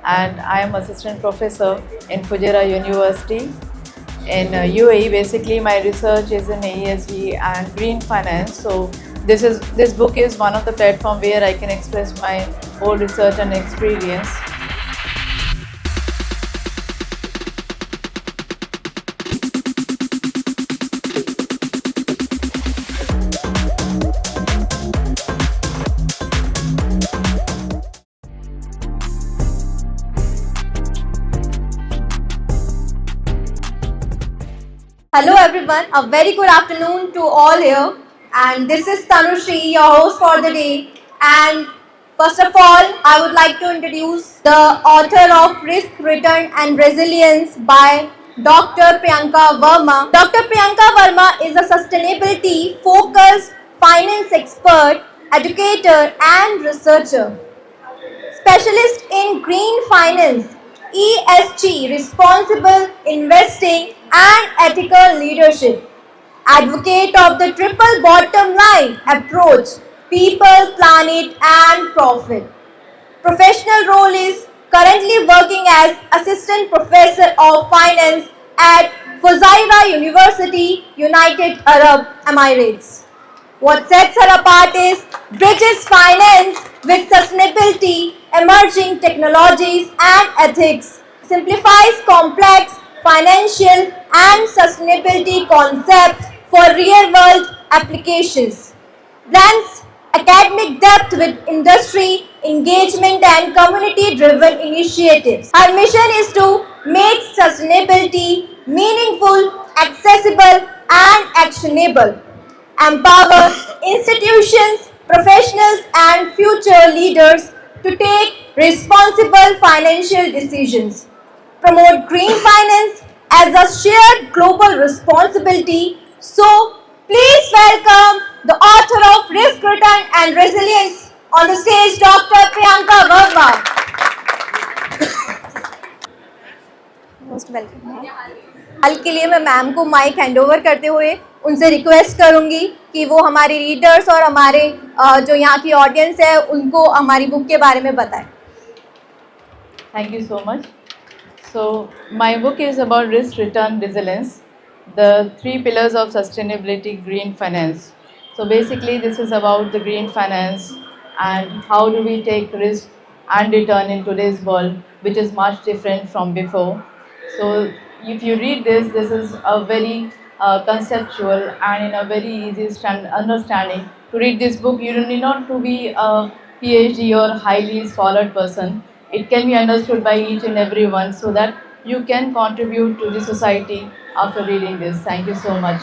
and I am assistant professor in Fujairah University in UAE. Basically, my research is in ESG and green finance. So this book is one of the platform where I can express my whole research and experience. Hello everyone, a very good afternoon to all here. And this is Tanushri, your host for the day. And first of all, I would like to introduce the author of Risk, Return and Resilience by Dr. Priyanka Verma. Dr. Priyanka Verma is a sustainability focused finance expert, educator, and researcher. Specialist in green finance, ESG, responsible investing, and ethical leadership. Advocate of the triple bottom line approach, people, planet, and profit. Professional role is currently working as assistant professor of finance at Fujairah University, United Arab Emirates. What sets her apart is bridges finance with sustainability, emerging technologies, and ethics, simplifies complex financial and sustainability concepts for real world applications, blends academic depth with industry engagement and community driven initiatives. Her mission is to make sustainability meaningful, accessible, and actionable, empower institutions, professionals, and future leaders to take responsible financial decisions, promote green finance as a shared global responsibility. So, please welcome the author of Risk, Return and Resilience on the stage, Dr. Priyanka Verma. Most welcome. हाल के लिए मैं ma'am को mic hand over करते हुए उनसे request करूंगी कि वो हमारे रीडर्स और हमारे जो यहाँ की ऑडियंस है उनको हमारी बुक के बारे में बताएं। Thank you so much. So my book is about risk, return, resilience, the three pillars of sustainability, green finance. So basically, this is about the green finance and how do we take risk and return in today's world, which is much different from before. So if you read this, this is a very conceptual and in a very easy understanding. To read this book, you don't need not to be a PhD or highly scholar person. It can be understood by each and everyone so that you can contribute to the society after reading this. Thank you so much.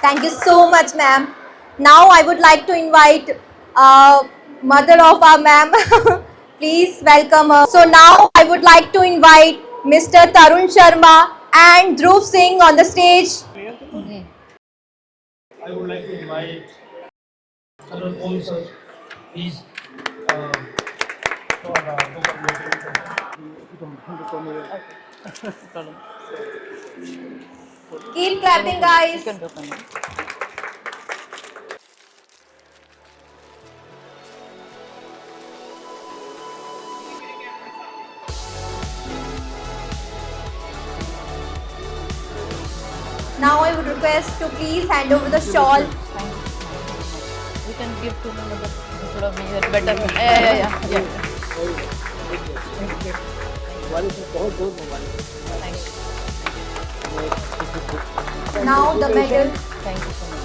Thank you so much, ma'am. Now I would like to invite mother of our ma'am. Please welcome her. So now I would like to invite Mr. Tarun Sharma and Dhruv Singh on the stage. I would like to invite Karan Om sir. Please for Keep clapping, guys. Now I would request to please hand over the shawl. Thank you. You can give to me instead of me. That's better. Yeah. Thank you. Now the medal. Thank you so much.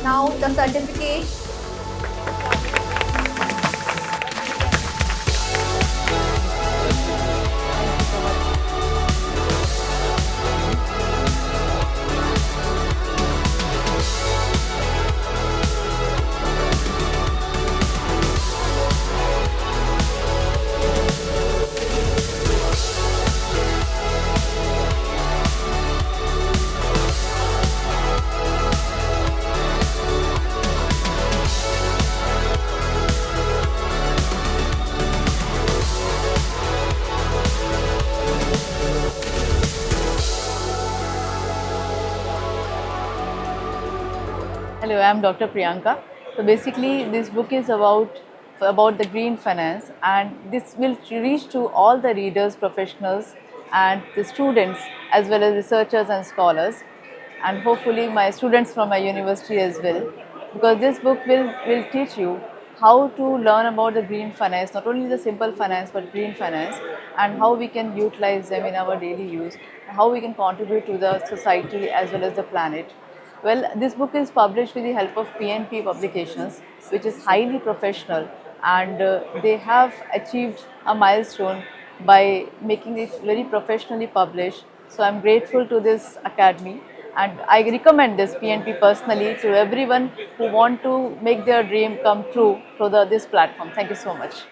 Now the certificate. Hello, I am Dr. Priyanka. So basically, this book is about the green finance, and this will reach to all the readers, professionals, and the students, as well as researchers and scholars, and hopefully my students from my university as well, because this book will teach you how to learn about the green finance, not only the simple finance but green finance, and how we can utilize them in our daily use, and how we can contribute to the society as well as the planet. Well, this book is published with the help of PNP Publications, which is highly professional, and they have achieved a milestone by making it very professionally published. So I'm grateful to this academy, and I recommend this PNP personally to everyone who want to make their dream come true through this platform. Thank you so much.